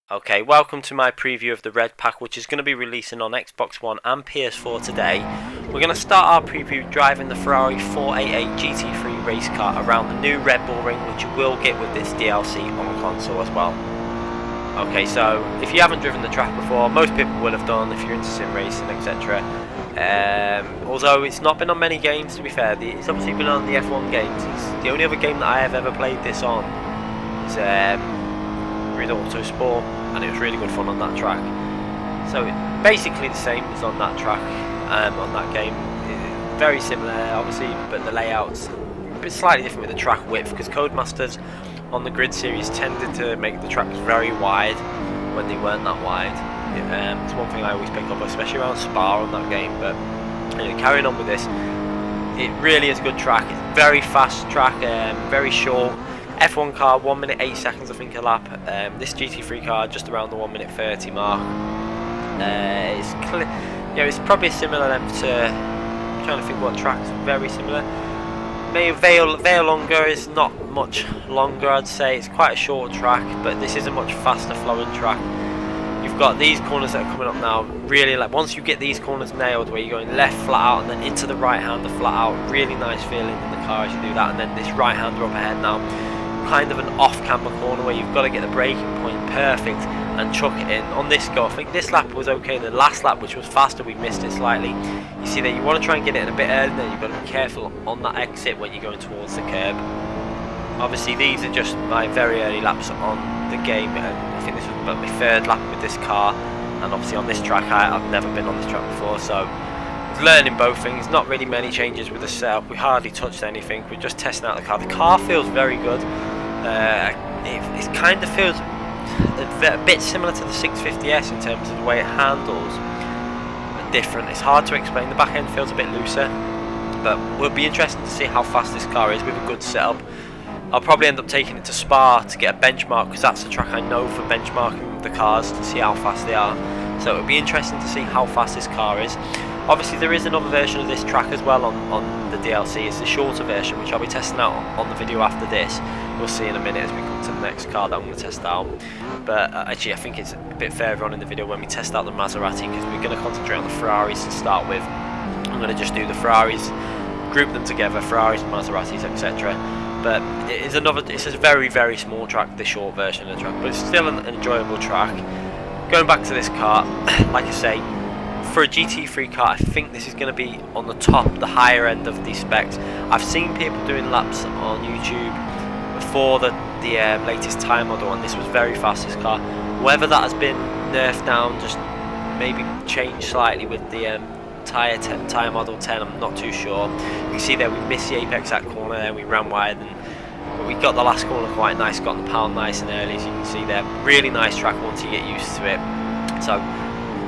Okay, welcome to my preview of the Red Pack, which is going to be releasing on Xbox One and PS4 today. We're going to start our preview driving the Ferrari 488 GT3 race car around the new Red Bull Ring, which you will get with this DLC on console as well. Okay, so if you haven't driven the track before, most people will have done if you're into sim racing, etc. Although it's not been on many games, to be fair. It's obviously been on the F1 games. It's the only other game that I have ever played this on is Grid Autosport, and it was really good fun on that track. So basically the same as on that track, on that game. Very similar obviously, but the layout's a bit slightly different with the track width, because Codemasters on the Grid series tended to make the tracks very wide when they weren't that wide. It's one thing I always pick up, especially around Spa on that game. But anyway, carrying on with this, it really is a good track. It's a very fast track, very short. F1 car 1 minute 8 seconds I think a lap. This GT3 car just around the 1 minute 30 mark. It's probably a similar length to, I'm trying to think what tracks are very similar. Maybe Vale Longer is not much longer, I'd say. It's quite a short track, but this is a much faster flowing track. You've got these corners that are coming up now. Really, like, once you get these corners nailed, where you're going left flat out and then into the right hander flat out, really nice feeling in the car as you do that. And then this right hander up ahead now, kind of an off-camber corner where you've got to get the braking point perfect and chuck it in. On this go, I think this lap was okay. The last lap, which was faster, we missed it slightly. You see that you want to try and get it in a bit early, then you've got to be careful on that exit when you're going towards the curb. Obviously these are just my very early laps on the game, and I think this was about my third lap with this car, and obviously on this track I've never been on this track before, so learning both things. Not really many changes with the setup, we hardly touched anything, we're just testing out the car. The car feels very good. It kind of feels a bit similar to the 650S in terms of the way it handles, but different. It's hard to explain. The back end feels a bit looser, but we'll be interested to see how fast this car is with a good setup. I'll probably end up taking it to Spa to get a benchmark, because that's the track I know for benchmarking the cars, to see how fast they are. So it'll be interesting to see how fast this car is. Obviously there is another version of this track as well on the DLC. It's the shorter version, which I'll be testing out on the video after this. We'll see in a minute as we come to the next car that I'm going to test out. But actually I think it's a bit further on in the video when we test out the Maserati, because we're going to concentrate on the Ferraris to start with. I'm going to just do the Ferraris, group them together, Ferraris, Maseratis, etc. But it's a very, very small track, the short version of the track, but it's still an enjoyable track. Going back to this car, like I say, for a GT3 car, I think this is going to be on the top, the higher end of the specs. I've seen people doing laps on YouTube before the latest tyre model, and this was very fast, this car. Whether that has been nerfed down, just maybe changed slightly with the tyre model 10, I'm not too sure. You can see there we missed the apex that corner and we ran wide, but we got the last corner quite nice, got the pound nice and early, as you can see there. Really nice track once you get used to it. So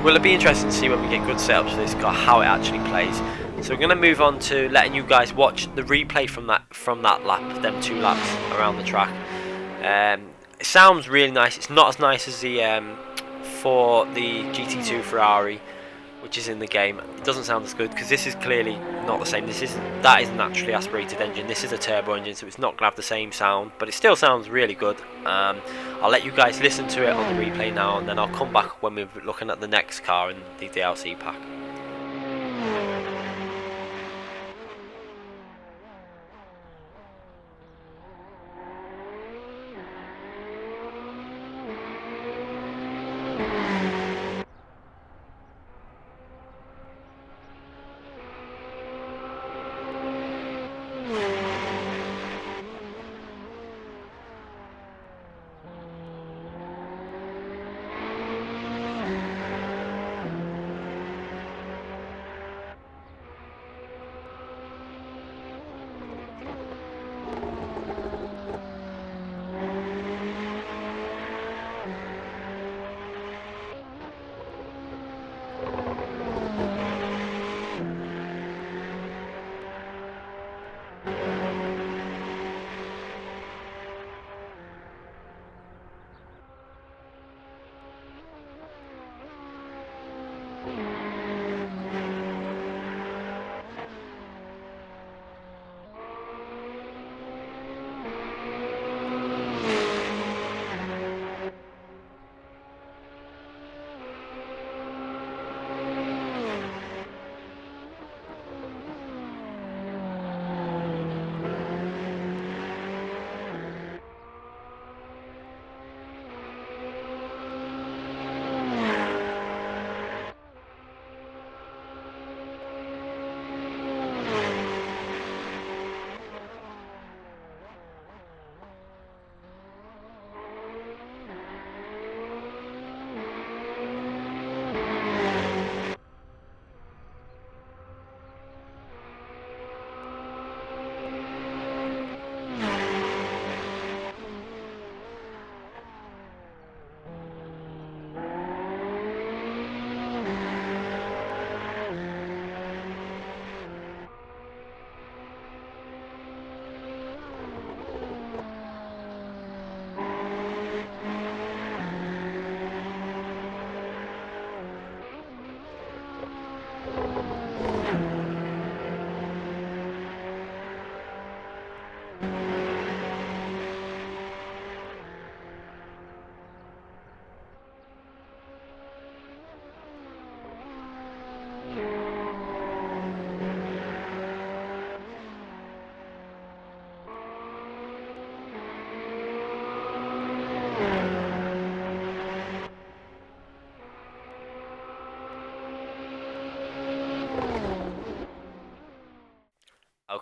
will it be interesting to see when we get good setups for this car, how it actually plays. So we're going to move on to letting you guys watch the replay from that lap, them 2 laps around the track. It sounds really nice. It's not as nice as the for the GT2 Ferrari, which is in the game. It doesn't sound as good because this is clearly not the same. That is a naturally aspirated engine. This is a turbo engine, so it's not going to have the same sound, but it still sounds really good. I'll let you guys listen to it on the replay now, and then I'll come back when we're looking at the next car in the DLC pack.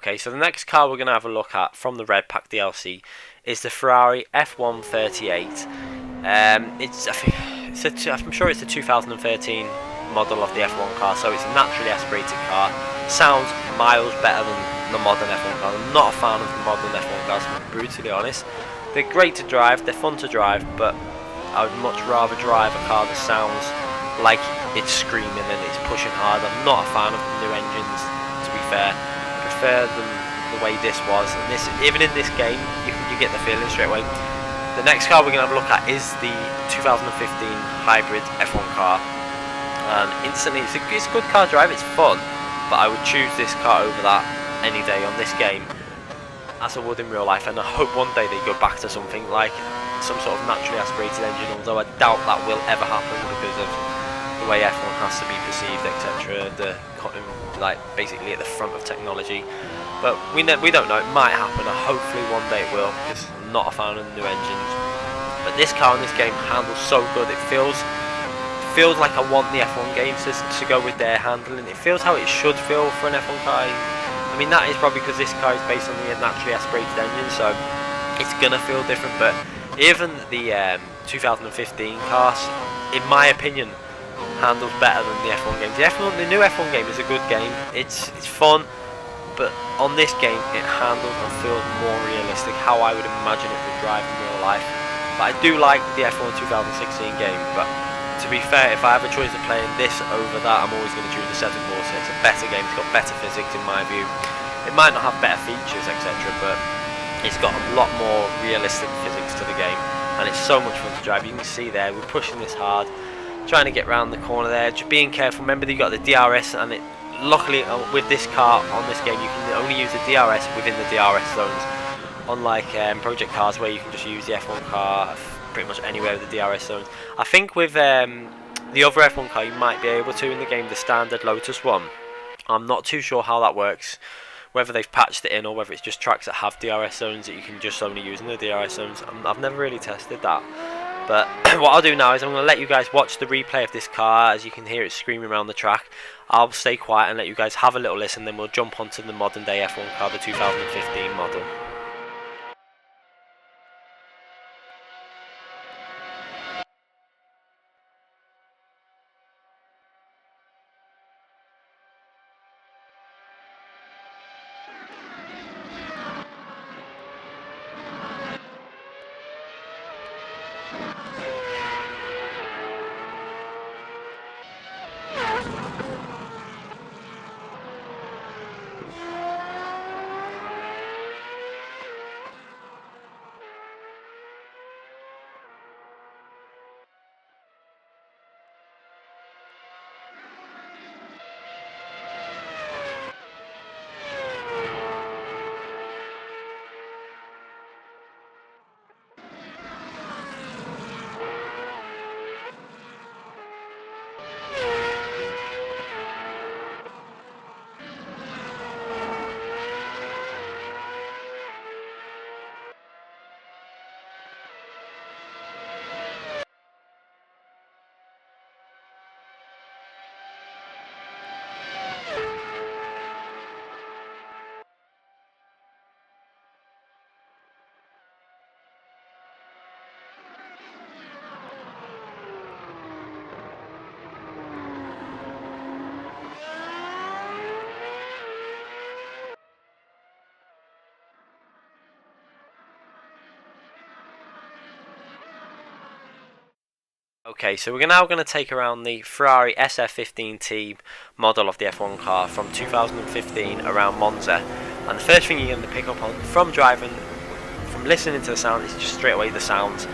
Okay, so the next car we're going to have a look at from the Red Pack DLC is the Ferrari F138. I'm sure it's a 2013 model of the F1 car, so it's a naturally aspirated car. Sounds miles better than the modern F1 cars. I'm not a fan of the modern F1 cars, to be brutally honest. They're great to drive, they're fun to drive, but I would much rather drive a car that sounds like it's screaming and it's pushing hard. I'm not a fan of the new engines, to be fair. I prefer them the way this was, and even in this game you get the feeling straight away. The next car we're going to have a look at is the 2015 hybrid F1 car, and instantly it's a good car to drive, it's fun, but I would choose this car over that any day on this game, as I would in real life. And I hope one day they go back to something like some sort of naturally aspirated engine, although I doubt that will ever happen because of the way F1 has to be perceived, etc. Like basically at the front of technology. But we don't know, it might happen, and hopefully one day it will, because I'm not a fan of the new engines. But this car in this game handles so good, it feels like I want the F1 games to go with their handling. It feels how it should feel for an F1 car. I mean, that is probably because this car is based on the naturally aspirated engine, so it's gonna feel different. But even the 2015 cars, in my opinion, handles better than the F1 games. The new F1 game is a good game. It's fun, but on this game it handles and feels more realistic, how I would imagine it would drive in real life. But I do like the F1 2016 game. But to be fair, if I have a choice of playing this over that, I'm always going to choose the Assetto Corsa. It's a better game. It's got better physics in my view. It might not have better features, etc., but it's got a lot more realistic physics to the game, and it's so much fun to drive. You can see there, we're pushing this hard, trying to get round the corner there, just being careful. Remember that you got the DRS, and luckily with this car on this game you can only use the DRS within the DRS zones, unlike project cars where you can just use the F1 car pretty much anywhere with the DRS zones. I think with the other F1 car you might be able to in the game, the standard Lotus one. I'm not too sure how that works, whether they've patched it in or whether it's just tracks that have DRS zones that you can just only use in the DRS zones. I've never really tested that. But what I'll do now is I'm going to let you guys watch the replay of this car. As you can hear it screaming around the track. I'll stay quiet and let you guys have a little listen, then we'll jump onto the modern day F1 car, the 2015 model. Okay, so we're now going to take around the Ferrari SF15T model of the F1 car from 2015 around Monza. And the first thing you're going to pick up on from driving, from listening to the sound, is just straight away the sound.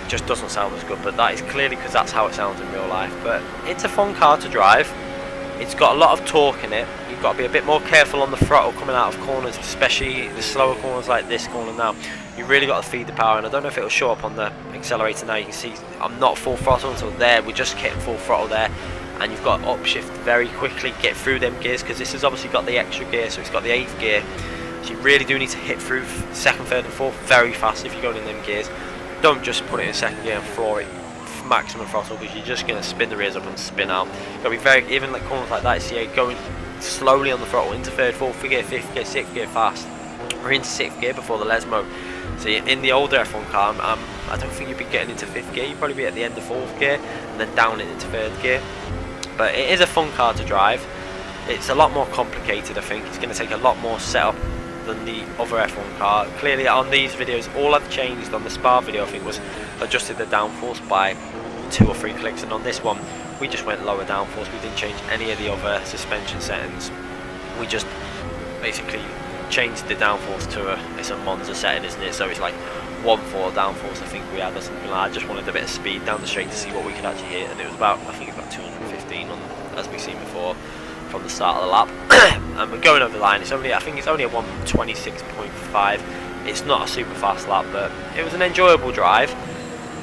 It just doesn't sound as good, but that is clearly because that's how it sounds in real life. But it's a fun car to drive. It's got a lot of torque in it. You've got to be a bit more careful on the throttle coming out of corners, especially the slower corners like this corner now. You really got to feed the power, and I don't know if it'll show up on the accelerator now. You can see I'm not full throttle until there. We're just getting full throttle there, and you've got to upshift very quickly, get through them gears, because this has obviously got the extra gear, so it's got the 8th gear. So you really do need to hit through 2nd, 3rd and 4th very fast if you're going in them gears. Don't just put it in 2nd gear and floor it maximum throttle, because you're just going to spin the rears up and spin out. You've got to be very, even like corners like that, see, going slowly on the throttle into third, fourth gear, fifth gear, sixth gear fast. We're into sixth gear before the Lesmo. So in the older F1 car, I don't think you'd be getting into fifth gear. You'd probably be at the end of fourth gear and then down it into third gear. But it is a fun car to drive. It's a lot more complicated, I think. It's going to take a lot more setup than the other F1 car. Clearly on these videos, all I've changed on the Spa video, I think, was adjusted the downforce by 2 or 3 clicks, and on this one we just went lower downforce. We didn't change any of the other suspension settings. We just basically changed the downforce to it's a Monza setting, isn't it? So it's like 1.4 downforce, I think we had, or something like that. I just wanted a bit of speed down the straight to see what we could actually hit, and it was about, I think it's about 215 on, as we've seen before, from the start of the lap. And we're going over the line. It's only, I think it's only a 126.5. It's not a super fast lap, but it was an enjoyable drive.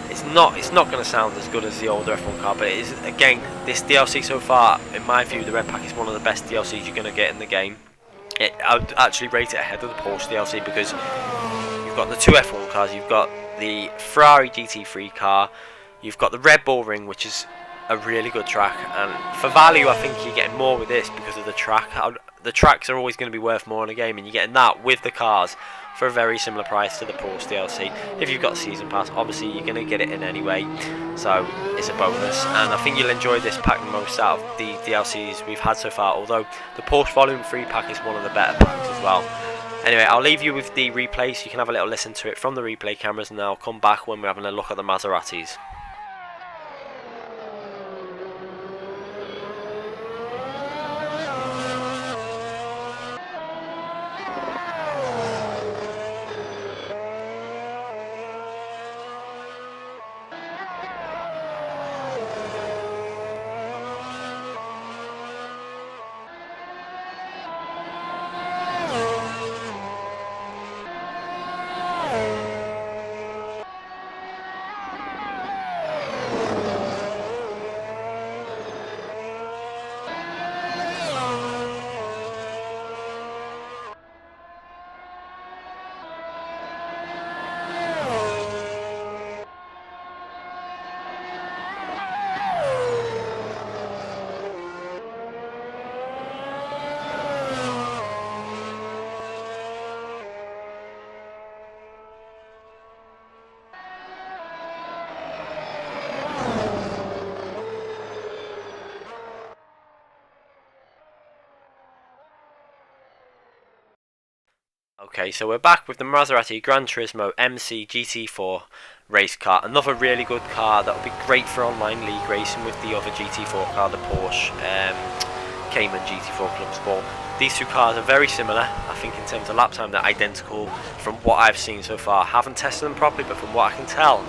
It's not going to sound as good as the older F1 car, but it is, again, this DLC so far, in my view, the Red Pack is one of the best DLCs you're going to get in the game. I would actually rate it ahead of the Porsche DLC, because you've got the 2 F1 cars, you've got the Ferrari GT3 car, you've got the Red Bull Ring, which is a really good track, and for value I think you're getting more with this because of the track. The tracks are always going to be worth more in a game, and you're getting that with the cars for a very similar price to the Porsche DLC. If you've got Season Pass, obviously you're going to get it in anyway, so it's a bonus, and I think you'll enjoy this pack the most out of the DLCs we've had so far, although the Porsche Volume 3 pack is one of the better packs as well. Anyway, I'll leave you with the replay so you can have a little listen to it from the replay cameras, and I'll come back when we're having a look at the Maseratis. Okay, so we're back with the Maserati Gran Turismo MC GT4 race car. Another really good car that will be great for online league racing with the other GT4 car, the Porsche Cayman GT4 Club Sport. These two cars are very similar. I think in terms of lap time they're identical from what I've seen so far. I haven't tested them properly, but from what I can tell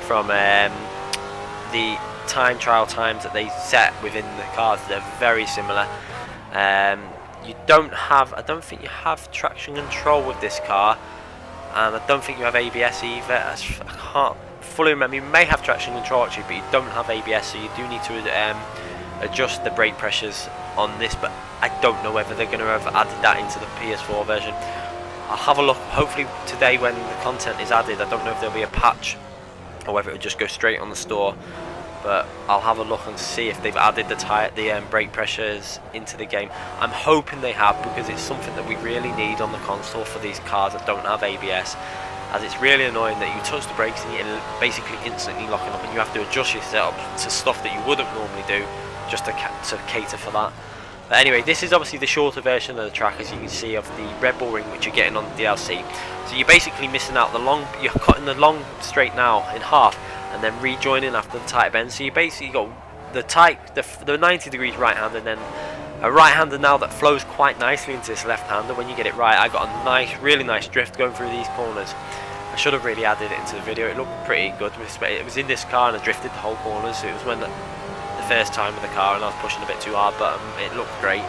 from the time trial times that they set within the cars, they're very similar. You don't have, I don't think you have traction control with this car, and I don't think you have ABS either. I can't fully remember. You may have traction control actually, but you don't have ABS, so you do need to adjust the brake pressures on this, but I don't know whether they're going to have added that into the PS4 version. I'll have a look hopefully today when the content is added. I don't know if there'll be a patch or whether it will just go straight on the store, but I'll have a look and see if they've added the brake pressures into the game. I'm hoping they have, because it's something that we really need on the console for these cars that don't have ABS, as it's really annoying that you touch the brakes and you're basically instantly locking up, and you have to adjust your setup to stuff that you wouldn't normally do just to cater for that. But anyway, this is obviously the shorter version of the track, as you can see, of the Red Bull Ring, which you're getting on the DLC. So you're basically missing out the long, you're cutting the long straight now in half, and then rejoining after the tight bend. So you basically got the 90 degrees right hand, and then a right hander now that flows quite nicely into this left hander when you get it right. I got a nice, really nice drift going through these corners. I should have really added it into the video. It looked pretty good. It was in this car and I drifted the whole corners. So it was when the first time with the car and I was pushing a bit too hard, but it looked great.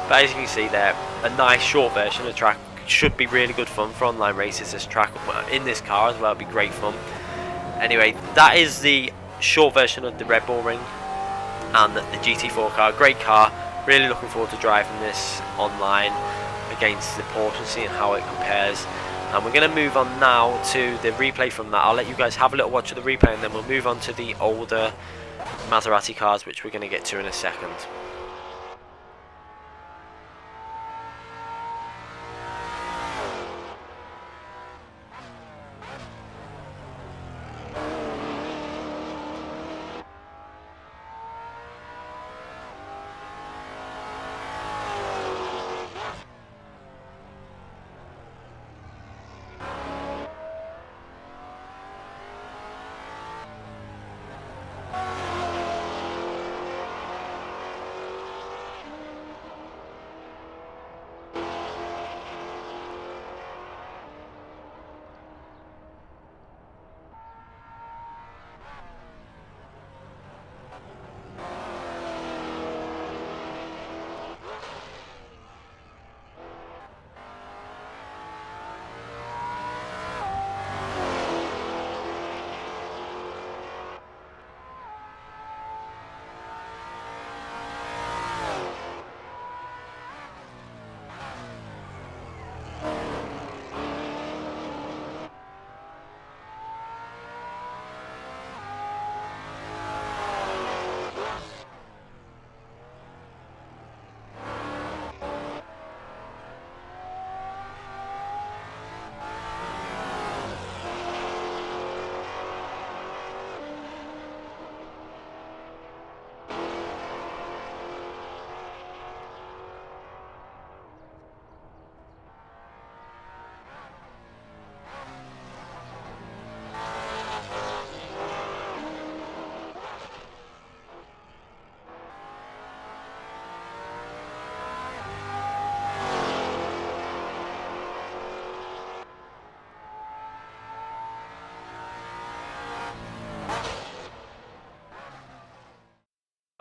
But as you can see there, a nice short version of the track. Should be really good fun for online races. This track in this car as well would be great fun. Anyway, that is the short version of the Red Bull Ring and the GT4 car. Great car. Really looking forward to driving this online against the Porsche and seeing how it compares. And we're going to move on now to the replay from that. I'll let you guys have a little watch of the replay, and then we'll move on to the older Maserati cars, which we're going to get to in a second.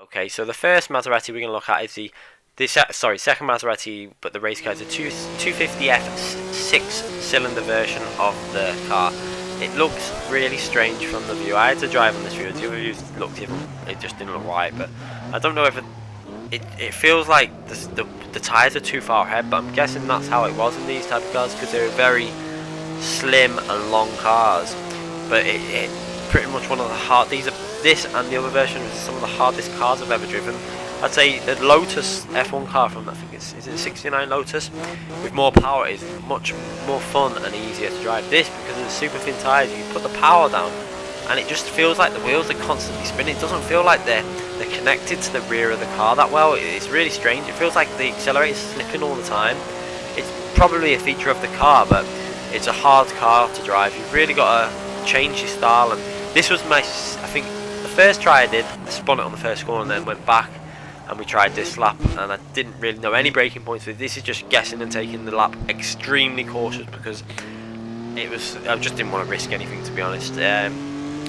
Okay, so the first Maserati we're going to look at is second Maserati, but the race car is a 250F 6-cylinder version of the car. It looks really strange from the view. I had to drive on this view. The other views looked even, it just didn't look right, but I don't know if it feels like the tyres are too far ahead, but I'm guessing that's how it was in these type of cars, because they're very slim and long cars. But it pretty much one of the this and the other version is some of the hardest cars I've ever driven. I'd say the Lotus F1 car from, I think is it 69 Lotus, with more power is much more fun and easier to drive. This, because of the super thin tyres, you put the power down and it just feels like the wheels are constantly spinning. It doesn't feel like they're connected to the rear of the car that well. It's really strange. It feels like the accelerator's slipping all the time. It's probably a feature of the car, but it's a hard car to drive. You've really got to change your style, and this was I think the first try I did, I spun it on the first corner and then went back and we tried this lap, and I didn't really know any braking points with this. Is just guessing and taking the lap extremely cautious, because I just didn't want to risk anything, to be honest. I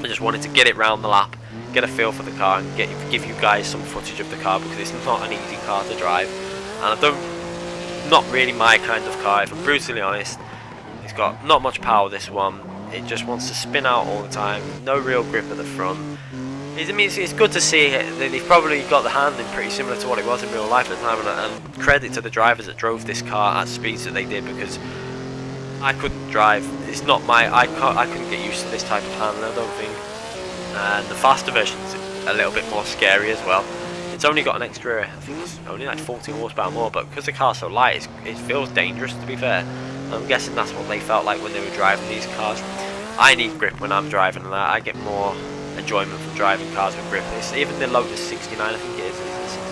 just wanted to get it round the lap, get a feel for the car, and give you guys some footage of the car, because it's not an easy car to drive, and not really my kind of car, if I'm brutally honest. It's got not much power, this one. It just wants to spin out all the time, no real grip at the front. I mean, it's good to see that they've probably got the handling pretty similar to what it was in real life at the time, and credit to the drivers that drove this car at speeds that they did, because I couldn't drive. It's not I couldn't get used to this type of handling, I don't think. And the faster version is a little bit more scary as well. It's only got an extra, I think it's only like 40 horsepower more, but because the car's so light, it feels dangerous, to be fair. I'm guessing that's what they felt like when they were driving these cars. I need grip when I'm driving, and I get more enjoyment from driving cars with grip. It's even the Lotus 69, I think it is.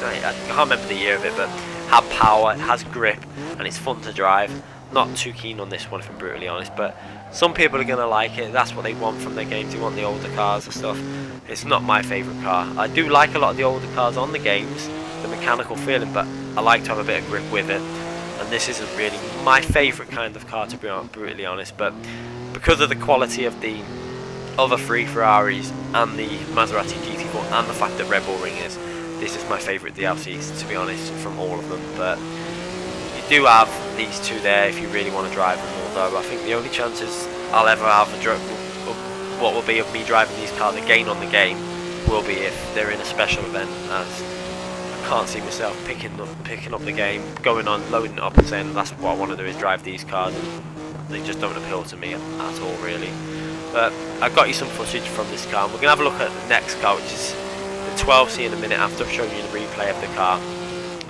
I can't remember the year of it, but had power, it has grip, and it's fun to drive. Not too keen on this one, if I'm brutally honest, but some people are going to like it. That's what they want from their games. They want the older cars and stuff. It's not my favourite car. I do like a lot of the older cars on the games, the mechanical feeling, but I like to have a bit of grip with it, and this isn't really my favourite kind of car, to be brutally honest. But because of the quality of the other three Ferraris and the Maserati GT4, and the fact that Red Bull Ring this is my favourite DLCs, to be honest, from all of them. But you do have these two there if you really want to drive them, although I think the only chances I'll ever have what will be of me driving these cars again on the game will be if they're in a special event, as I can't see myself picking up the game, going on, loading it up and saying that's what I want to do is drive these cars. They just don't appeal to me at all, really. But I've got you some footage from this car, and we're going to have a look at the next car, which is the 12C in a minute after I've shown you the replay of the car.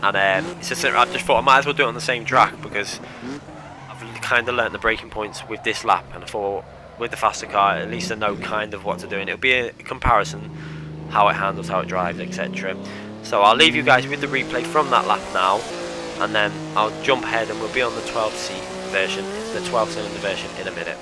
And I've just thought I might as well do it on the same track, because I've kind of learnt the braking points with this lap, and I thought with the faster car at least I know kind of what to do, and it'll be a comparison, how it handles, how it drives, etc. So I'll leave you guys with the replay from that lap now, and then I'll jump ahead and we'll be on the 12C version, the 12-cylinder version, in a minute.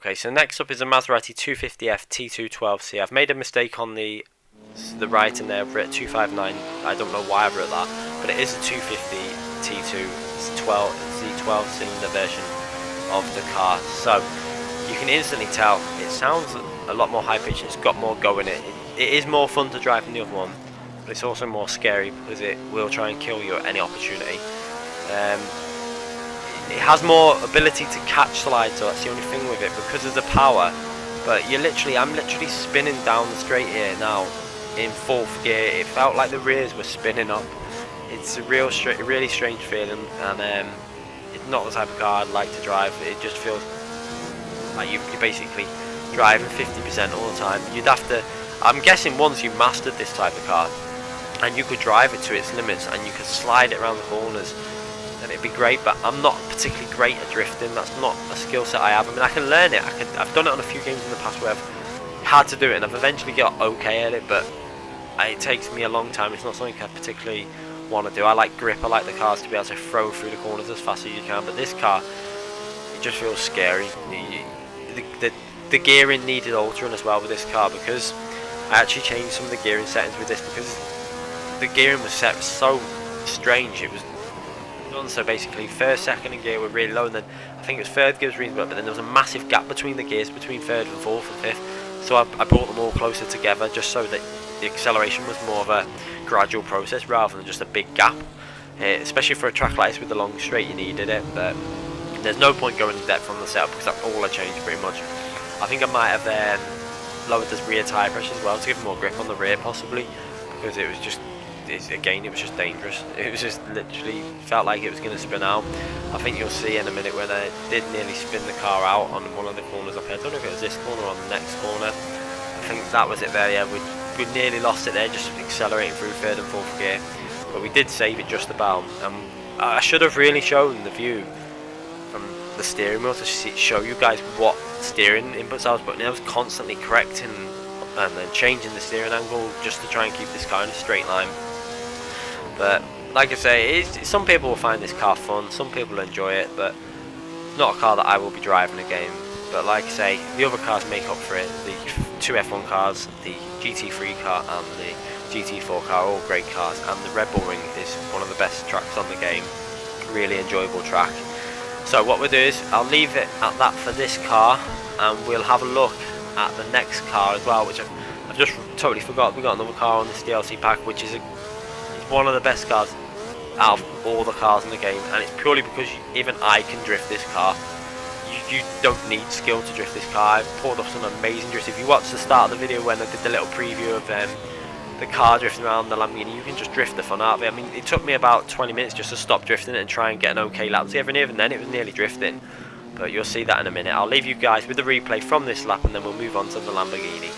Okay, so next up is a Maserati 250F T212C. I've made a mistake on the writing there. I've written 259. I don't know why I've written that, but it is a 250 T2. It's a 12 cylinder version of the car. So you can instantly tell it sounds a lot more high pitched. It's got more go in it. It is more fun to drive than the other one, but it's also more scary because it will try and kill you at any opportunity. It has more ability to catch slides, so that's the only thing with it because of the power. But I'm literally spinning down the straight here now in 4th gear. It felt like the rears were spinning up. It's a really strange feeling, and it's not the type of car I'd like to drive. It just feels like you're basically driving 50% all the time. You'd have to, I'm guessing once you mastered this type of car and you could drive it to its limits and you could slide it around the corners, then it'd be great. But I'm not particularly great at drifting. That's not a skill set I have. I mean, I can learn it. I've done it on a few games in the past where I've had to do it and I've eventually got okay at it, but it takes me a long time. It's not something I particularly want to do. I like grip. I like the cars to be able to throw through the corners as fast as you can, but this car, it just feels scary. The gearing needed altering as well with this car, because I actually changed some of the gearing settings with this because the gearing was set so strange. It was done so basically first, second and gear were really low, and then I think it was third gear was reasonable, but then there was a massive gap between the gears between third and fourth and fifth, so I brought them all closer together just so that the acceleration was more of a gradual process rather than just a big gap. Especially for a track like this with the long straight, you needed it, but there's no point going in depth on the setup because that's all I changed pretty much. I think I might have lowered the rear tyre pressure as well to give more grip on the rear possibly, because it was just, again, it was just dangerous. It was just literally felt like it was going to spin out. I think you'll see in a minute when I did nearly spin the car out on one of the corners up here. I don't know if it was this corner or the next corner. I think that was it there, yeah. We nearly lost it there, just accelerating through third and fourth gear, but we did save it just about. I should have really shown the view from the steering wheel to show you guys what steering inputs I was putting in. I was constantly correcting and then changing the steering angle just to try and keep this car in a straight line. But like I say, some people will find this car fun, some people enjoy it, but it's not a car that I will be driving again. But like I say, the other cars make up for it. The two F1 cars, the GT3 car and the GT4 car are all great cars, and the Red Bull Ring is one of the best tracks on the game. Really enjoyable track. So what we'll do is I'll leave it at that for this car, and we'll have a look at the next car as well, which I've just totally forgot. We got another car on this DLC pack, which is one of the best cars out of all the cars in the game, and it's purely because even I can drift this car. You don't need skill to drift this car. I've pulled off some amazing drifts. If you watch the start of the video when I did the little preview of the car drifting around the Lamborghini, you can just drift the fun out of it. I mean, it took me about 20 minutes just to stop drifting it and try and get an okay lap together, and even then it was nearly drifting. But you'll see that in a minute. I'll leave you guys with the replay from this lap, and then we'll move on to the Lamborghini.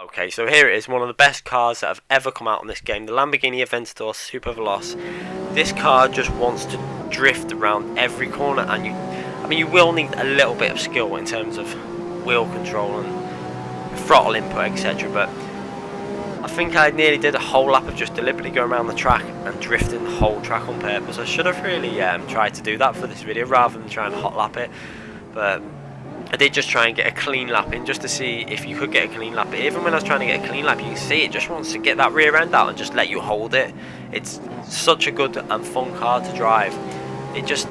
Okay, so here it is, one of the best cars that have ever come out on this game, the Lamborghini Aventador SUPERVELOCE. This car just wants to drift around every corner, and you will need a little bit of skill in terms of wheel control and throttle input, etc. But I think I nearly did a whole lap of just deliberately going around the track and drifting the whole track on purpose. I should have really tried to do that for this video rather than trying to hot lap it, but I did just try and get a clean lap in just to see if you could get a clean lap. But even when I was trying to get a clean lap, you can see it just wants to get that rear end out and just let you hold it. It's such a good and fun car to drive. It's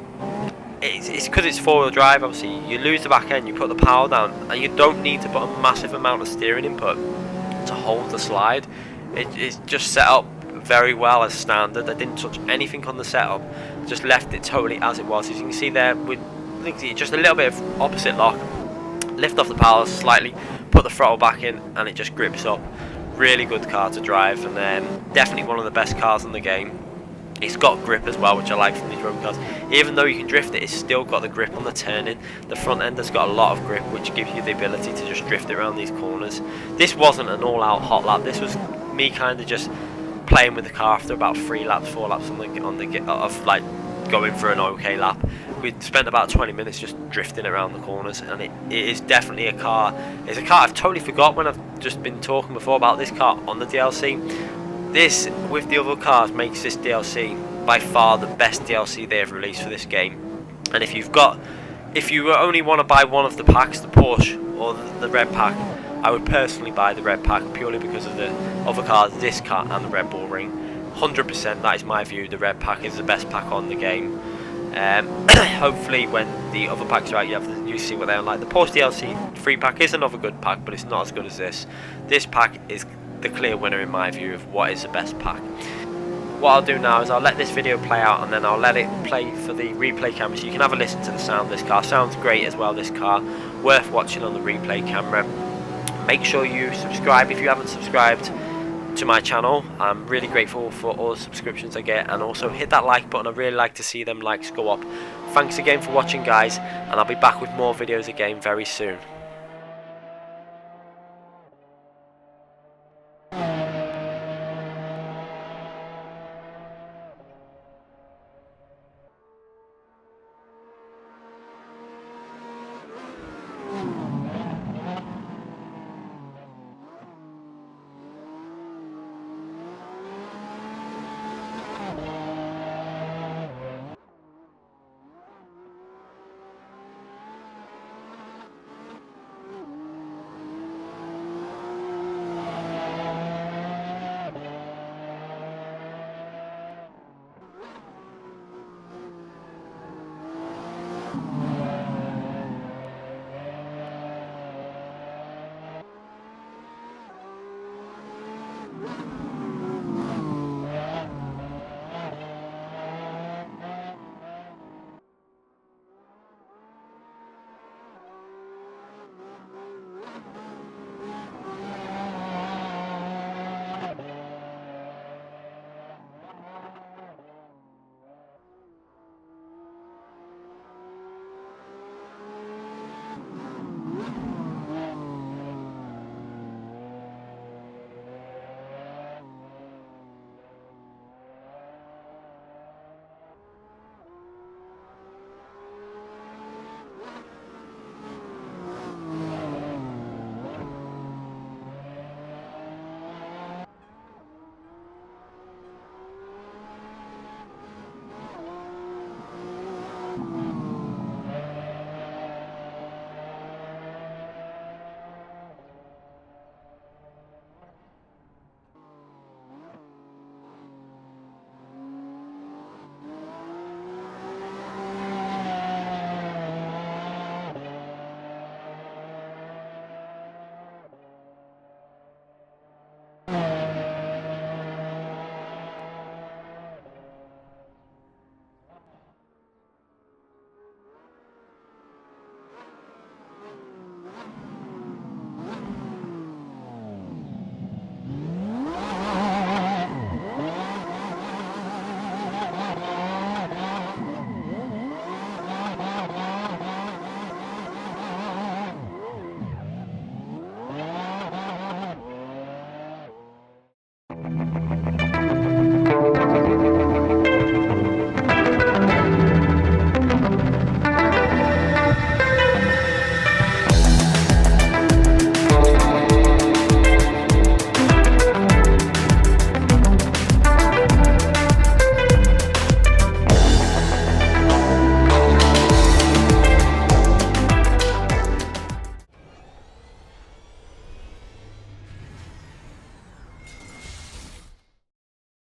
because it's four-wheel drive. Obviously you lose the back end, you put the power down, and you don't need to put a massive amount of steering input to hold the slide. It's just set up very well as standard. I didn't touch anything on the setup, just left it totally as it was. As you can see there, with just a little bit of opposite lock, lift off the power slightly, put the throttle back in, and it just grips up. Really good car to drive, and definitely one of the best cars in the game. It's got grip as well, which I like from these road cars. Even though you can drift it, it's still got the grip on the turning. The front end has got a lot of grip, which gives you the ability to just drift around these corners. This wasn't an all-out hot lap. This was me kind of just playing with the car after about 4 laps of like going for an okay lap. We spent about 20 minutes just drifting around the corners, and it is definitely a car. It's a car I've totally forgot when I've just been talking before about this car on the DLC. This, with the other cars, makes this DLC by far the best DLC they have released for this game. And if you only want to buy one of the packs, the Porsche or the red pack, I would personally buy the red pack purely because of the other cars, this car and the Red Bull Ring. 100%, that is my view. The red pack is the best pack on the game. Hopefully when the other packs are out, you see what they're like. The Porsche DLC free pack is another good pack, but it's not as good as this. This pack is the clear winner in my view of what is the best pack. What I'll do now is I'll let this video play out, and then I'll let it play for the replay camera so you can have a listen to the sound of this car. Sounds great as well, this car. Worth watching on the replay camera. Make sure you subscribe if you haven't subscribed to my channel. I'm really grateful for all the subscriptions I get, and also hit that like button. I really like to see them likes go up. Thanks again for watching, guys, and I'll be back with more videos again very soon.